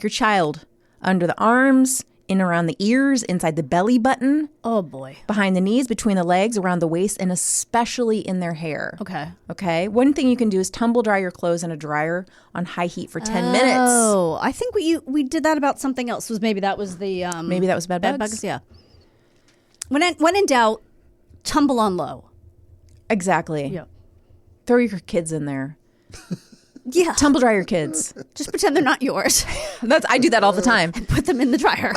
child under the arms, in around the ears, inside the belly button, Oh, boy. behind the knees, between the legs, around the waist, and especially in their hair. Okay. Okay? One thing you can do is tumble dry your clothes in a dryer on high heat for 10 minutes. Oh, I think we did that about something else. Maybe that was the Maybe that was bed bugs? Yeah. When in doubt, tumble on low. Exactly. Yeah. Throw your kids in there. Yeah. Tumble dry your kids. Just pretend they're not yours. I do that all the time. Put them in the dryer.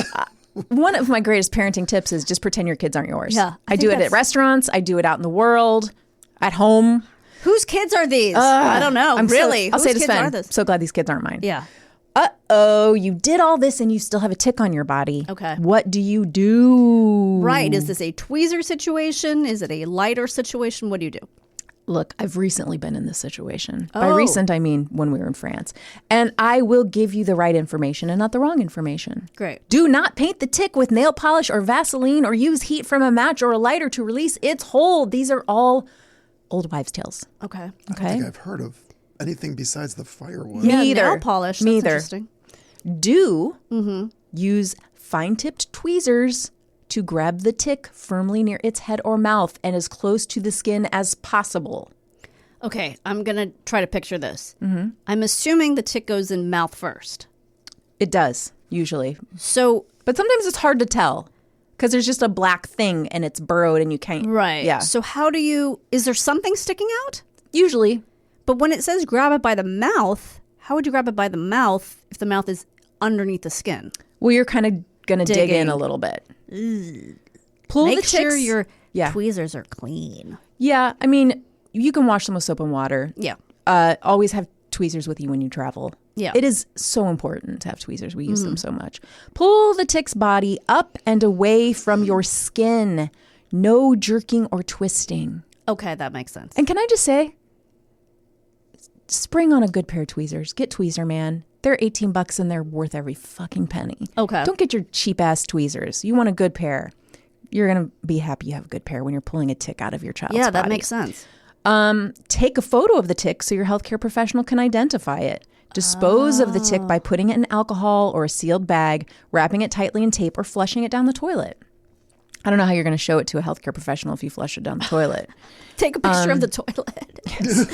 One of my greatest parenting tips is just pretend your kids aren't yours. Yeah, I think do it at that's- restaurants. I do it out in the world, at home. Whose kids are these? I don't know. Really? I'll say Whose this, kids Sven. are this? So glad these kids aren't mine. Yeah. Uh-oh, you did all this and you still have a tick on your body. Okay. What do you do? Right. Is this a tweezer situation? Is it a lighter situation? What do you do? Look, I've recently been in this situation. By Oh. recent, I mean when we were in France. And I will give you the right information and not the wrong information. Great. Do not paint the tick with nail polish or Vaseline or use heat from a match or a lighter to release its hold. These are all old wives' tales. Okay. I don't Okay? think I've heard of anything besides the firewood. Me Yeah, either. nail polish. Me That's either. interesting. Do use fine-tipped tweezers to grab the tick firmly near its head or mouth and as close to the skin as possible. Okay. I'm going to try to picture this. Mm-hmm. I'm assuming the tick goes in mouth first. It does, usually. So, But sometimes it's hard to tell because there's just a black thing and it's burrowed and you can't. right. Yeah. So is there something sticking out? Usually. But when it says grab it by the mouth, how would you grab it by the mouth if the mouth is underneath the skin? Well, you're kind of going to dig in Digging. a little bit. Pull Make the ticks. sure your Yeah. tweezers are clean. Yeah. I mean, you can wash them with soap and water. Yeah. Always have tweezers with you when you travel. Yeah. It is so important to have tweezers. We use them so much. Pull the tick's body up and away from your skin. No jerking or twisting. Okay, that makes sense. And can I just say, spring on a good pair of tweezers. Get Tweezer, man. They're $18 and they're worth every fucking penny. Okay. Don't get your cheap ass tweezers. You want a good pair. You're going to be happy you have a good pair when you're pulling a tick out of your child's Yeah, that body. makes sense. Take a photo of the tick so your healthcare professional can identify it. Dispose of the tick by putting it in alcohol or a sealed bag, wrapping it tightly in tape, or flushing it down the toilet. I don't know how you're going to show it to a healthcare professional if you flush it down the toilet. Take a picture of the toilet.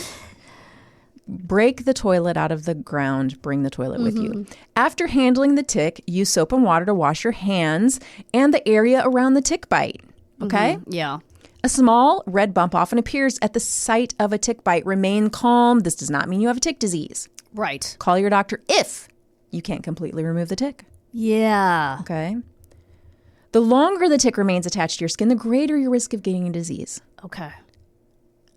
Break the toilet out of the ground. Bring the toilet with you. After handling the tick, use soap and water to wash your hands and the area around the tick bite. Okay? Yeah. A small red bump often appears at the site of a tick bite. Remain calm. This does not mean you have a tick disease. Right. Call your doctor if you can't completely remove the tick. Yeah. Okay? The longer the tick remains attached to your skin, the greater your risk of getting a disease. Okay.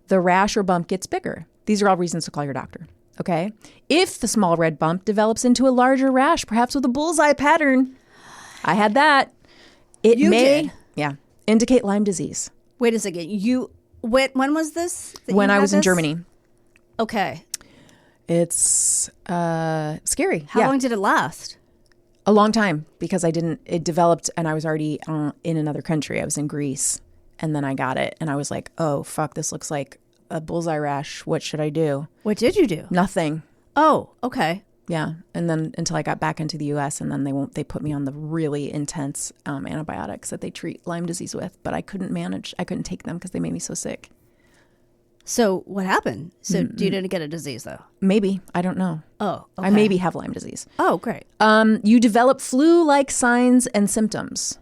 The rash or bump gets bigger. These are all reasons to call your doctor. Okay? If the small red bump develops into a larger rash, perhaps with a bullseye pattern, I had that. It You may, did? yeah, indicate Lyme disease. Wait a second. When was this? that When you I had was in this? Germany. Okay. It's scary. How yeah. long did it last? A long time because it developed and I was already in another country. I was in Greece and then I got it and I was like, oh, fuck, this looks like a bullseye rash. What should I do? What did you do? Nothing. Oh, okay. Yeah. And then until I got back into the U.S. and then they put me on the really intense antibiotics that they treat Lyme disease with. But I couldn't take them because they made me so sick. So what happened? So you didn't get a disease though? Maybe. I don't know. Oh, okay. I maybe have Lyme disease. Oh, great. You develop flu-like signs and symptoms.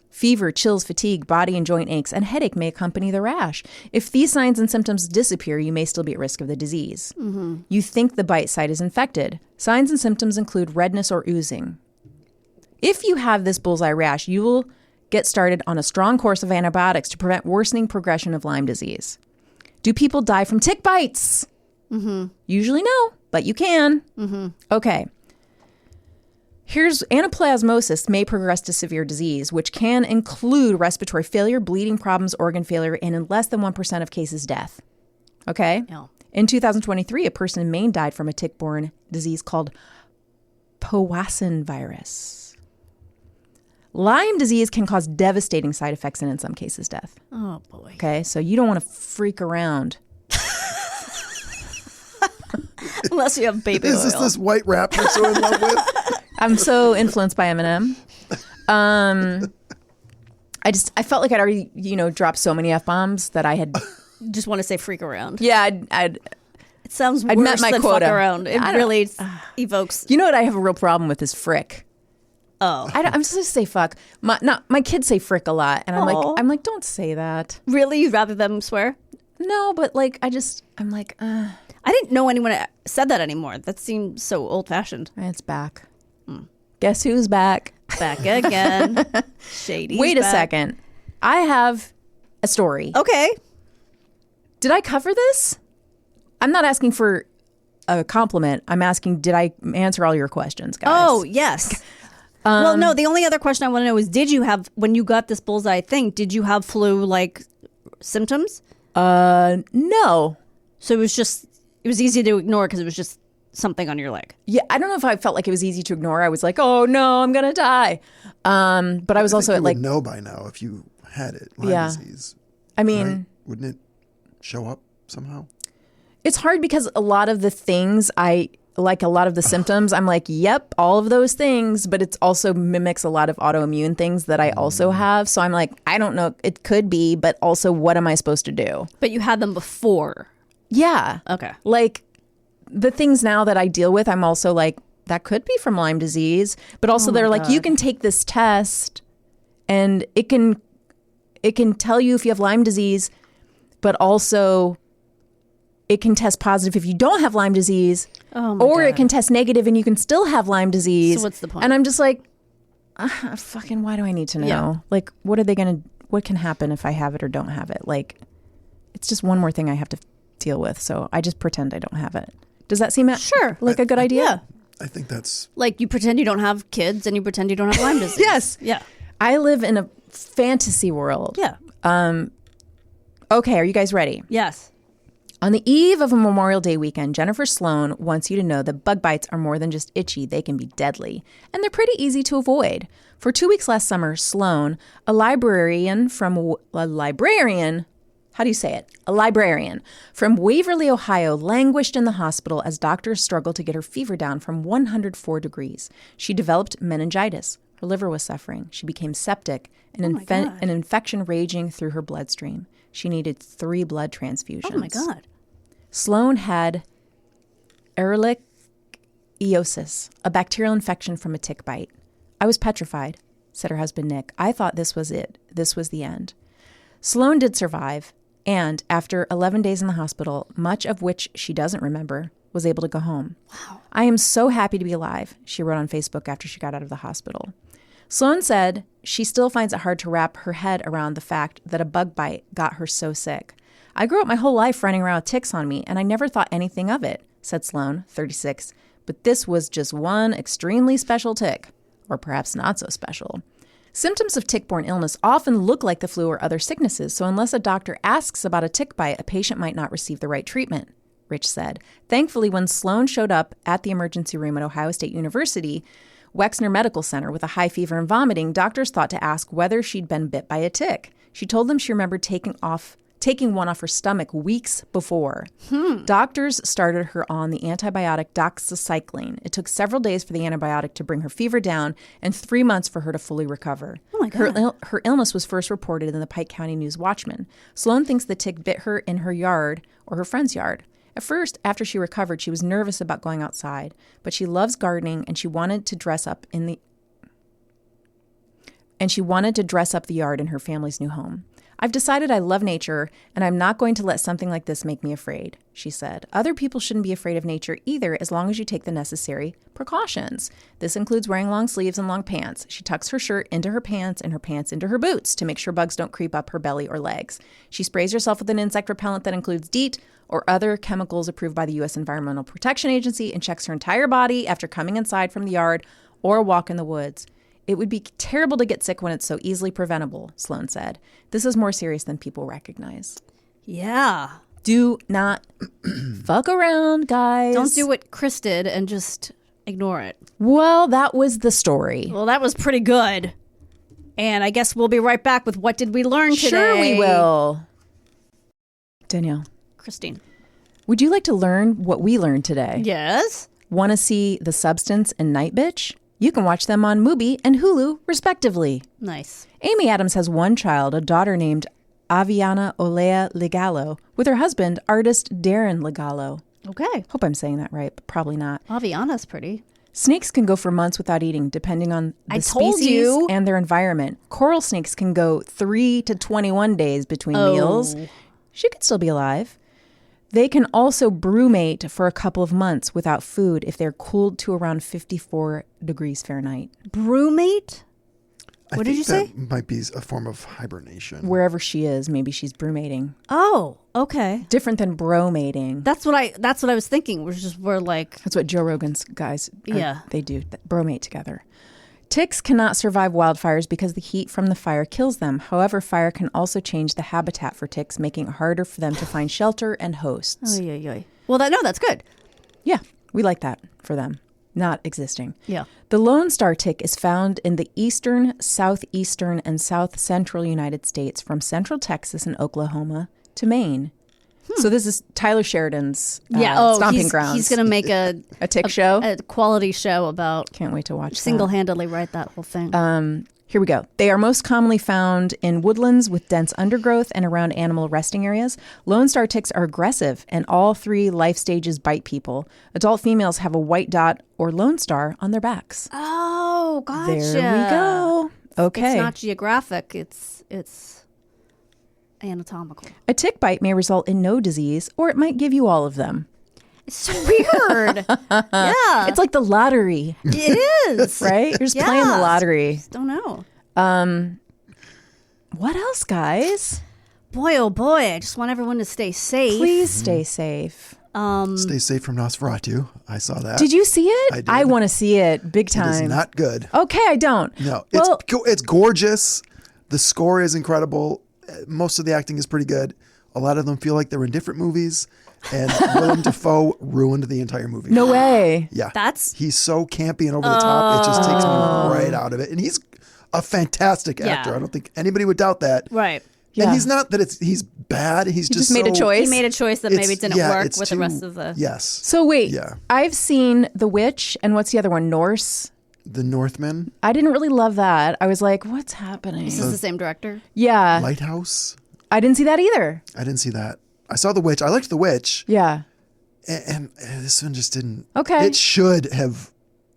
Fever, chills, fatigue, body and joint aches, and headache may accompany the rash. If these signs and symptoms disappear, you may still be at risk of the disease. You think the bite site is infected. Signs and symptoms include redness or oozing. If you have this bullseye rash, you will get started on a strong course of antibiotics to prevent worsening progression of Lyme disease. Do people die from tick bites? Usually no, but you can. Okay. Here's anaplasmosis may progress to severe disease, which can include respiratory failure, bleeding problems, organ failure, and in less than 1% of cases, death. Okay? Yeah. In 2023, a person in Maine died from a tick-borne disease called Powassan virus. Lyme disease can cause devastating side effects and in some cases death. Oh, boy. Okay, so you don't want to freak around. Unless you have baby Is oil. this this white rap you're so in love with? I'm so influenced by Eminem. I felt like I'd already, dropped so many F-bombs that I had. Just want to say freak around. Yeah, It sounds worse I'd met my than quota. fuck around. It I don't- really evokes. You know what I have a real problem with is frick. Oh. I'm supposed to say fuck. My kids say frick a lot, and Aw. I'm like, don't say that. Really? You'd rather them swear? No, but I'm like, I didn't know anyone said that anymore. That seems so old-fashioned. it's back. Guess who's back? Back again. Shady. Wait a second. I have a story. Okay. Did I cover this? I'm not asking for a compliment. I'm asking, did I answer all your questions, guys? Oh, yes. Well, no, the only other question I want to know is, did you have, when you got this bullseye thing, did you have flu-like symptoms? No. So it was easy to ignore because it was just something on your leg. Yeah, I don't know if I felt like it was easy to ignore. I was like, oh no, I'm gonna die. But I was also you at like, would know by now if you had it, Lyme Yeah. disease. I mean, Right? Wouldn't it show up somehow? it's hard because a lot of the things a lot of the symptoms, I'm like, yep, all of those things, but it also mimics a lot of autoimmune things that I also have. So I'm like, I don't know, it could be, but also what am I supposed to do? But you had them before. Yeah. Okay. Like the things now that I deal with, I'm also like, that could be from Lyme disease, but also they're like, you can take this test and it can tell you if you have Lyme disease, but also it can test positive if you don't have Lyme disease, Oh my or God. it can test negative and you can still have Lyme disease. So what's the point? And I'm just like, fucking, why do I need to know? Yeah. Like, what can happen if I have it or don't have it? Like, it's just one more thing I have to deal with. So I just pretend I don't have it. Does that seem Sure. like a good idea? Yeah. I think that's Like you pretend you don't have kids and you pretend you don't have Lyme disease. Yes. Yeah. I live in a fantasy world. Yeah. Okay, are you guys ready? Yes. On the eve of a Memorial Day weekend, Jennifer Sloan wants you to know that bug bites are more than just itchy. They can be deadly, and they're pretty easy to avoid. For 2 weeks last summer, Sloan, a librarian from Waverly, Ohio, languished in the hospital as doctors struggled to get her fever down from 104 degrees. She developed meningitis. Her liver was suffering. She became septic, an infection raging through her bloodstream. She needed 3 blood transfusions. Oh my God. Sloan had ehrlichiosis, a bacterial infection from a tick bite. I was petrified, said her husband Nick. I thought this was it. This was the end. Sloan did survive, and after 11 days in the hospital, much of which she doesn't remember, was able to go home. Wow. I am so happy to be alive, she wrote on Facebook after she got out of the hospital. Sloan said she still finds it hard to wrap her head around the fact that a bug bite got her so sick. I grew up my whole life running around with ticks on me, and I never thought anything of it, said Sloan, 36. But this was just one extremely special tick, or perhaps not so special. Symptoms of tick-borne illness often look like the flu or other sicknesses, so unless a doctor asks about a tick bite, a patient might not receive the right treatment, Rich said. Thankfully, when Sloan showed up at the emergency room at Ohio State University, Wexner Medical Center with a high fever and vomiting, doctors thought to ask whether she'd been bit by a tick. She told them she remembered taking one off her stomach weeks before. Doctors started her on the antibiotic doxycycline. It took several days for the antibiotic to bring her fever down and 3 months for her to fully recover. Oh my God. Her illness was first reported in the Pike County News-Watchman. Sloan thinks the tick bit her in her yard or her friend's yard. At first, after she recovered, she was nervous about going outside, but she loves gardening and she wanted to dress up in the and she wanted to dress up the yard in her family's new home. I've decided I love nature, and I'm not going to let something like this make me afraid, she said. Other people shouldn't be afraid of nature either, as long as you take the necessary precautions. This includes wearing long sleeves and long pants. She tucks her shirt into her pants and her pants into her boots to make sure bugs don't creep up her belly or legs. She sprays herself with an insect repellent that includes DEET or other chemicals approved by the U.S. Environmental Protection Agency and checks her entire body after coming inside from the yard or a walk in the woods. It would be terrible to get sick when it's so easily preventable, Sloan said. This is more serious than people recognize. Yeah. Do not fuck around, guys. Don't do what Chris did and just ignore it. Well, that was the story. Well, that was pretty good. And I guess we'll be right back with What Did We Learn Today? Sure we will. Danielle. Kristine. Would you like to learn what we learned today? Yes? Want to see The Substance and Night Bitch? You can watch them on Mubi and Hulu, respectively. Nice. Amy Adams has one child, a daughter named Aviana Olea Ligallo, with her husband, artist Darren Ligallo. Okay. Hope I'm saying that right, but probably not. Aviana's pretty. Snakes can go for months without eating, depending on the I told species you. and their environment. Coral snakes can go 3 to 21 days between meals. She could still be alive. They can also brumate for a couple of months without food if they're cooled to around 54 degrees Fahrenheit. Brumate? What did you say? That might be a form of hibernation. Wherever she is, maybe she's brumating. Oh, okay. Different than bromating. That's what I was thinking. We're like, That's what Joe Rogan's guys, Yeah. they do, bromate together. Ticks cannot survive wildfires because the heat from the fire kills them. However, fire can also change the habitat for ticks, making it harder for them to find shelter and hosts. Well, that's good. Yeah, we like that for them, not existing. Yeah. The Lone Star tick is found in the eastern, southeastern, and south central United States from central Texas and Oklahoma to Maine. So this is Tyler Sheridan's stomping grounds. He's going to make a tick show? a quality show about Can't wait to watch that. single-handedly write that whole thing. Here we go. They are most commonly found in woodlands with dense undergrowth and around animal resting areas. Lone Star ticks are aggressive, and all 3 life stages bite people. Adult females have a white dot or lone star on their backs. Oh, gotcha. There we go. Okay. It's not geographic. It's anatomical. A tick bite may result in no disease, or it might give you all of them. It's so weird. Yeah. It's like the lottery, It is. right? You're just playing the Yes. lottery. Don't know. What else, guys? Boy, oh boy. I just want everyone to stay safe. Please stay safe. Stay safe from Nosferatu. I saw that. Did you see it? I did. I want to see it big It time. is not good. Okay, I don't. No, Well, it's gorgeous. The score is incredible. Most of the acting is pretty good. A lot of them feel like they're in different movies. And Willem Dafoe ruined the entire movie. no way. Yeah. That's He's so campy and over the top. It just takes me right out of it. And he's a fantastic actor. Yeah. I don't think anybody would doubt that. right. Yeah. And he's not that he's bad. He's He just just made a so- choice. He made a choice that maybe it's- didn't yeah, work it's with the too- rest of the. Yes. So wait, Yeah. I've seen The Witch and what's the other one? Norse. The Northman, I didn't really love that. I was like, what's happening? Is this the same director? Yeah, Lighthouse. I didn't see that either. I didn't see that. I saw The Witch. I liked The Witch. Yeah. And this one just didn't. Okay. It should have.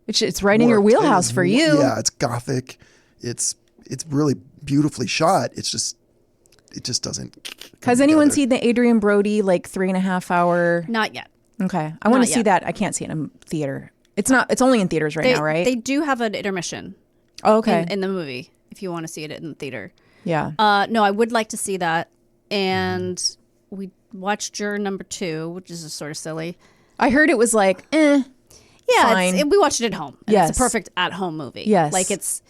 It's right in your worked. It wheelhouse is- for you. Yeah, it's gothic. It's really beautifully shot. It just doesn't. come Has anyone together. seen the Adrian Brody 3.5 hour? Not yet. Okay, I want to Not see yet. that. I can't see it in theater. It's not. It's only in theaters right now, right? They do have an intermission Oh, okay. in the movie if you want to see it in the theater. yeah. No, I would like to see that. And we watched Juror number 2, which is sort of silly. I heard it was like, Yeah, Fine. we watched it at home. And Yes. It's a perfect at-home movie. Yes. Like it's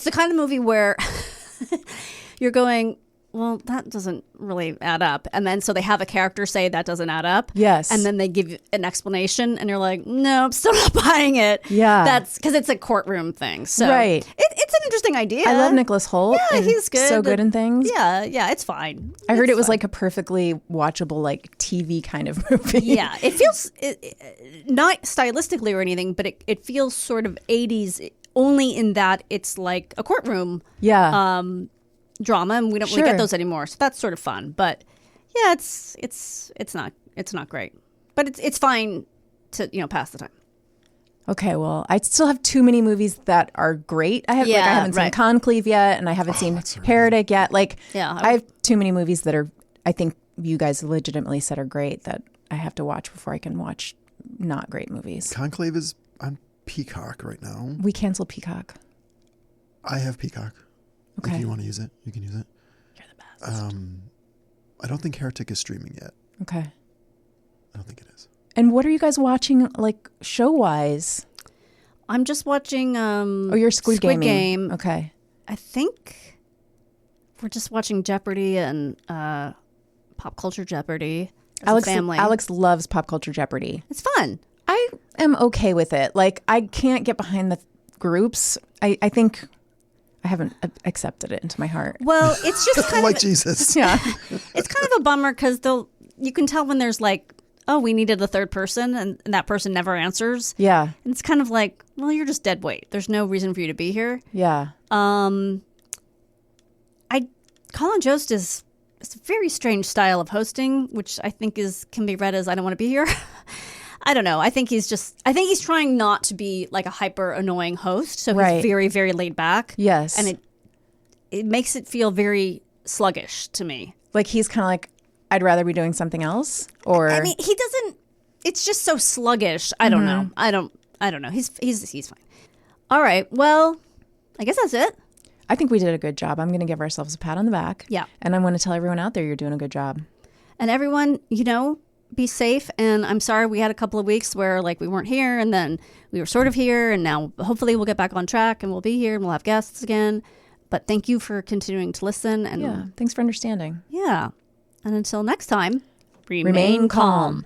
the kind of movie where you're going, well, that doesn't really add up. And then so they have a character say that doesn't add up. Yes. And then they give you an explanation and you're like, no, I'm still not buying it. Yeah. That's because it's a courtroom thing. So Right. it's an interesting idea. I love Nicholas Holt. Yeah, and he's good. So good in things. Yeah, it's fine. I heard It's it was fine. like a perfectly watchable TV kind of movie. Yeah, it feels not stylistically or anything, but it feels sort of 80s only in that it's like a courtroom Yeah. drama, and we don't really Sure. get those anymore. So that's sort of fun. But yeah, it's not great, but it's fine to pass the time. Okay, well, I still have too many movies that are great. I haven't seen right. Conclave yet, and I haven't seen Heretic yet. Like, Yeah, I have too many movies that are, I think you guys legitimately said are great that I have to watch before I can watch not great movies. Conclave is on Peacock right now. We canceled Peacock. I have Peacock. Okay. If you want to use it, you can use it. You're the best. I don't think Heretic is streaming yet. Okay. I don't think it is. And what are you guys watching, like, show-wise? I'm just watching You're Squid Game. Okay. I think we're just watching Jeopardy and Pop Culture Jeopardy as a family. Alex loves Pop Culture Jeopardy. It's fun. I am okay with it. Like, I can't get behind the groups. I think I haven't accepted it into my heart. Well, it's just kind Like of Jesus. Yeah. it's kind of a bummer because you can tell when there's like, oh, we needed a third person, and that person never answers. Yeah. And it's kind of like, well, you're just dead weight. There's no reason for you to be here. Yeah. Colin Jost is a very strange style of hosting, which I think can be read as I don't want to be here. I don't know. I think he's trying not to be like a hyper annoying host. So Right. he's very, very laid back. Yes. And it makes it feel very sluggish to me. Like, he's kind of like, I'd rather be doing something else, or I mean, he doesn't. It's just so sluggish. I don't know. I don't know. He's fine. All right. Well, I guess that's it. I think we did a good job. I'm going to give ourselves a pat on the back. Yeah. And I'm going to tell everyone out there you're doing a good job. And everyone, be safe. And I'm sorry we had a couple of weeks where like we weren't here, and then we were sort of here, and now hopefully we'll get back on track and we'll be here and we'll have guests again. But thank you for continuing to listen. And Yeah. Thanks for understanding. yeah. And until next time, Remain calm.